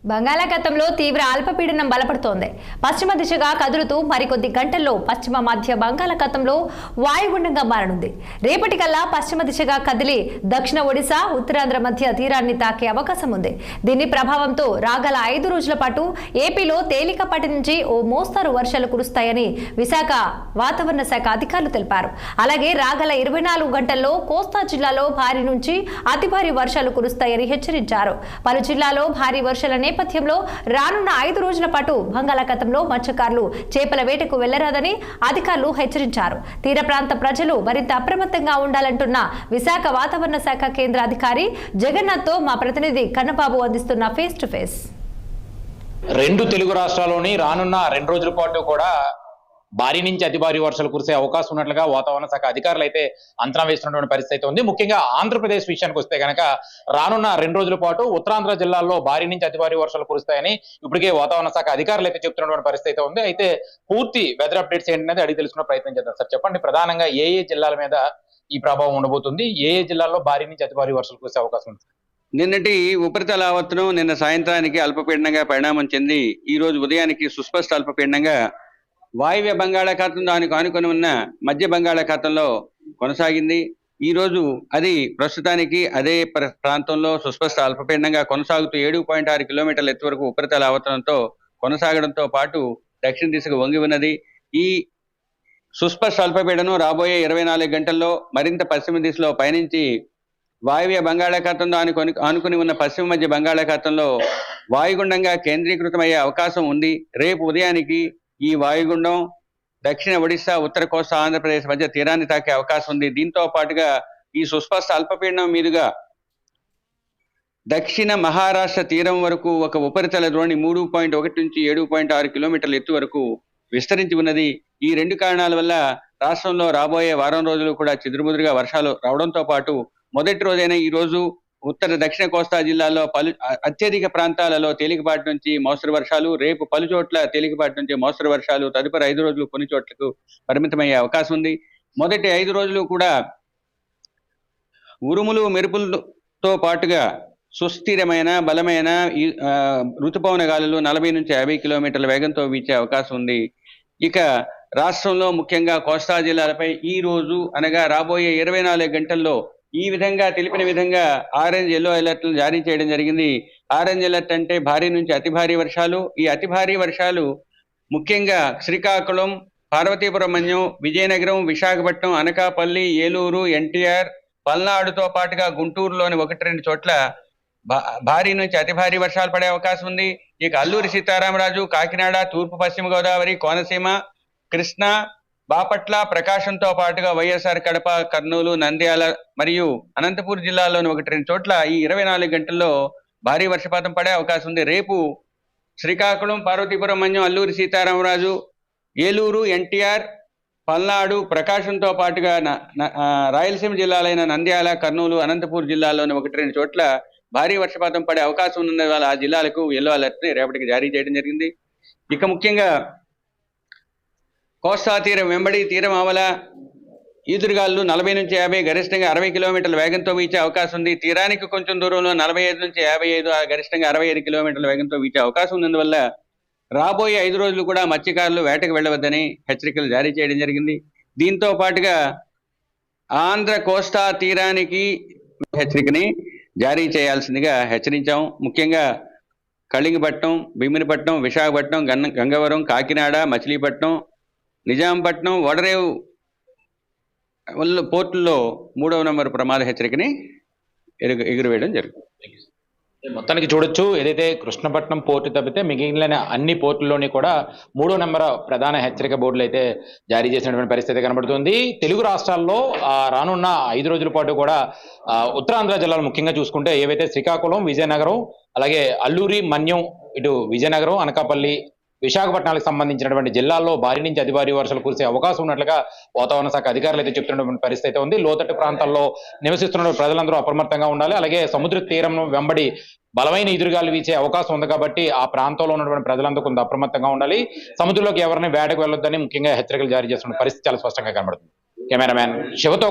బంగాళాఖాతంలో తీవ్ర అల్పపీడనం బలపడుతోంది. పశ్చిమ దిశగా కదులుతూ మరికొద్ది గంటల్లో పశ్చిమ మధ్య బంగాళాఖాతంలో వాయుగుండంగా మారనుంది. రేపటికల్లా పశ్చిమ దిశగా కదిలి దక్షిణ ఒడిశా, ఉత్తరాంధ్ర మధ్య తీరాన్ని తాకే అవకాశం ఉంది. దీని ప్రభావంతో రాగల 5 రోజుల పాటు ఏపీలో తేలికపాటి నుంచి ఓ మోస్తరు వర్షాలు కురుస్తాయని విశాఖ వాతావరణ శాఖ అధికారులు తెలిపారు. అలాగే రాగల 24 గంటల్లో కోస్తా జిల్లాలో భారీ నుంచి అతి భారీ వర్షాలు కురుస్తాయని హెచ్చరించారు. పలు జిల్లాలో భారీ వర్షాల నేపథ్యంలో రానున్న 5 రోజుల పాటు బంగాళాఖాతంలో మత్స్యకారులు చేపల వేటకు వెళ్లరాదని అధికారులు హెచ్చరించారు. తీర ప్రాంత ప్రజలు మరింత అప్రమత్తంగా ఉండాలంటున్న విశాఖ వాతావరణ శాఖ కేంద్ర అధికారి జగన్నాథ్తో మా ప్రతినిధి కన్నబాబు అందిస్తున్న ఫేస్ టు ఫేస్. రెండు తెలుగు రాష్ట్రాల్లోని రానున్న 2 రోజుల పాటు కూడా భారీ నుంచి అతి భారీ వర్షాలు కురిసే అవకాశం ఉన్నట్లుగా వాతావరణ శాఖ అధికారులు అయితే అంచనా వేస్తున్నటువంటి పరిస్థితి ఉంది. ముఖ్యంగా ఆంధ్రప్రదేశ్ విషయానికి వస్తే కనుక రానున్న 2 రోజుల పాటు ఉత్తరాంధ్ర జిల్లాల్లో భారీ నుంచి అతి భారీ వర్షాలు కురుస్తాయని ఇప్పటికే వాతావరణ శాఖ అధికారులు అయితే చెప్తున్నటువంటి పరిస్థితి ఉంది. అయితే పూర్తి వెదర్ అప్డేట్స్ ఏంటనేది అడిగి తెలుసుకునే ప్రయత్నం చేద్దాం. సార్ చెప్పండి, ప్రధానంగా ఏ జిల్లాల మీద ఈ ప్రభావం ఉండబోతుంది, ఏ జిల్లాల్లో భారీ నుంచి అతి భారీ వర్షాలు కురిసే అవకాశం ఉంది? నిన్నటి ఉపరితల ఆవర్తనం నిన్న సాయంత్రానికి అల్పపీడనంగా పరిణామం చెంది ఈ రోజు ఉదయానికి సుస్పష్ట అల్పపీడనంగా వాయువ్య బంగాళాఖాతం దానికి ఆనుకొని ఉన్న మధ్య బంగాళాఖాతంలో కొనసాగింది. ఈ రోజు అది ప్రస్తుతానికి అదే ప్రాంతంలో సుస్పష్ట అల్పపీడనంగా కొనసాగుతూ 7.6 కిలోమీటర్ల ఎత్తు వరకు ఉపరితల ఆవర్తనంతో కొనసాగడంతో పాటు దక్షిణ దిశకు వంగి ఉన్నది. ఈ సుస్పష్ట అల్పపీడనం రాబోయే 24 గంటల్లో మరింత పశ్చిమ దిశలో పయనించి వాయువ్య బంగాళాఖాతంలో ఆనుకుని ఉన్న పశ్చిమ మధ్య బంగాళాఖాతంలో వాయుగుండంగా కేంద్రీకృతమయ్యే అవకాశం ఉంది. రేపు ఉదయానికి ఈ వాయుగుండం దక్షిణ ఒడిశా, ఉత్తర కోస్తా ఆంధ్రప్రదేశ్ మధ్య తీరాన్ని తాకే అవకాశం ఉంది. దీంతో పాటుగా ఈ సుస్పష్ట అల్పపీడనం మీదుగా దక్షిణ మహారాష్ట్ర తీరం వరకు ఒక ఉపరితల ద్రోణి 3.1 నుంచి 7.6 కిలోమీటర్ల ఎత్తు వరకు విస్తరించి ఉన్నది. ఈ 2 కారణాల వల్ల రాష్ట్రంలో రాబోయే వారం రోజులు కూడా చెదురుముదురుగా వర్షాలు రావడంతో పాటు మొదటి రోజైన ఈ రోజు ఉత్తర దక్షిణ కోస్తా జిల్లాల్లో అత్యధిక ప్రాంతాలలో తేలికపాటి నుంచి మోస్తరు వర్షాలు, రేపు పలు చోట్ల తేలికపాటి నుంచి మోస్తరు వర్షాలు, తదుపరి 5 రోజులు కొన్ని చోట్లకు పరిమితమయ్యే అవకాశం ఉంది. మొదటి 5 రోజులు కూడా ఉరుములు మెరుపులతో పాటుగా సుస్థిరమైన బలమైన ఋతుపవన గాలులు 40 నుంచి 50 కిలోమీటర్ల వేగంతో వీచే అవకాశం ఉంది. ఇక రాష్ట్రంలో ముఖ్యంగా కోస్తా జిల్లాలపై ఈ రోజు అనగా రాబోయే 24 గంటల్లో ఈ విధంగా తెలిపిన విధంగా ఆరెంజ్, ఎల్లో అలర్ట్లను జారీ చేయడం జరిగింది. ఆరెంజ్ అలర్ట్ అంటే భారీ నుంచి అతి భారీ వర్షాలు. ఈ అతి భారీ వర్షాలు ముఖ్యంగా శ్రీకాకుళం, పార్వతీపురం మన్యం, విజయనగరం, విశాఖపట్నం, అనకాపల్లి, ఏలూరు, ఎన్టీఆర్, పల్నాడుతో పాటుగా గుంటూరులోని 1-2 చోట్ల భారీ నుంచి అతి భారీ వర్షాలు పడే అవకాశం ఉంది. ఇక అల్లూరి సీతారామరాజు, కాకినాడ, తూర్పు పశ్చిమ గోదావరి, కోనసీమ, కృష్ణా, బాపట్ల, ప్రకాశంతో పాటుగా వైఎస్ఆర్ కడప, కర్నూలు, నంద్యాల మరియు అనంతపూర్ జిల్లాలోని 1-2 చోట్ల ఈ 24 గంటల్లో భారీ వర్షపాతం పడే అవకాశం ఉంది. రేపు శ్రీకాకుళం, పార్వతీపురం మన్యం, అల్లూరి సీతారామరాజు, ఏలూరు, ఎన్టీఆర్, పల్నాడు, ప్రకాశంతో పాటుగా రాయలసీమ జిల్లాలైన నంద్యాల, కర్నూలు, అనంతపూర్ జిల్లాలోని 1-2 చోట్ల భారీ వర్షపాతం పడే అవకాశం ఉన్న వాళ్ళ ఆ జిల్లాలకు ఎల్లో అలర్ట్ ని రేపటికి జారీ చేయడం జరిగింది. ఇక ముఖ్యంగా కోస్తా తీరం వెంబడి తీరం ఆవల ఈదురుగాలు 40 నుంచి 50, గరిష్టంగా 60 కిలోమీటర్ల వేగంతో వీచే అవకాశం ఉంది. తీరానికి కొంచెం దూరంలో 45 నుంచి 55, గరిష్టంగా 65 కిలోమీటర్ల వేగంతో వీచే అవకాశం ఉన్నందువల్ల రాబోయే 5 రోజులు కూడా మత్స్యకారులు వేటకు వెళ్ళవద్దని హెచ్చరికలు జారీ చేయడం జరిగింది. దీంతో పాటుగా ఆంధ్ర కోస్తా తీరానికి హెచ్చరికని జారీ చేయాల్సిందిగా హెచ్చరించాం. ముఖ్యంగా కళింగపట్నం, భీమునిపట్నం, విశాఖపట్నం, గంగవరం, కాకినాడ, మచిలీపట్నం, నిజాంపట్నం, వడరేవు పోర్టుల్లో 3వ నంబర్ ప్రమాద హెచ్చరికని ఎగురవేయడం జరుగుతుంది. మొత్తానికి చూడొచ్చు, ఏదైతే కృష్ణపట్నం పోర్టు తప్పితే మిగిలిన అన్ని పోర్టుల్లోని కూడా 3వ నంబర్ ప్రధాన హెచ్చరిక బోర్డులు అయితే జారీ చేసినటువంటి పరిస్థితి కనబడుతుంది. తెలుగు రాష్ట్రాల్లో రానున్న 5 రోజుల పాటు కూడా ఉత్తరాంధ్ర జిల్లాలు ముఖ్యంగా చూసుకుంటే ఏవైతే శ్రీకాకుళం, విజయనగరం, అలాగే అల్లూరి, మన్యం, ఇటు విజయనగరం, అనకాపల్లి, విశాఖపట్నానికి సంబంధించినటువంటి జిల్లాల్లో భారీ నుంచి అతి భారీ వర్షాలు కురిసే అవకాశం ఉన్నట్లుగా వాతావరణ శాఖ అధికారులు అయితే చెప్తున్నటువంటి పరిస్థితి ఉంది. లోతట్టు ప్రాంతాల్లో నివసిస్తున్న ప్రజలందరూ అప్రమత్తంగా ఉండాలి. అలాగే సముద్ర తీరం వెంబడి బలమైన ఎదురుగాలు వీచే అవకాశం ఉంది కాబట్టి ఆ ప్రాంతంలో ఉన్నటువంటి ప్రజలందరూ కొంత అప్రమత్తంగా ఉండాలి. సముద్రంలోకి ఎవరిని వేటకు వెళ్ళొద్దని ముఖ్యంగా హెచ్చరికలు జారీ చేస్తున్న పరిస్థితి చాలా స్పష్టంగా కనబడుతుంది. కెమెరామ్యాన్ శివతో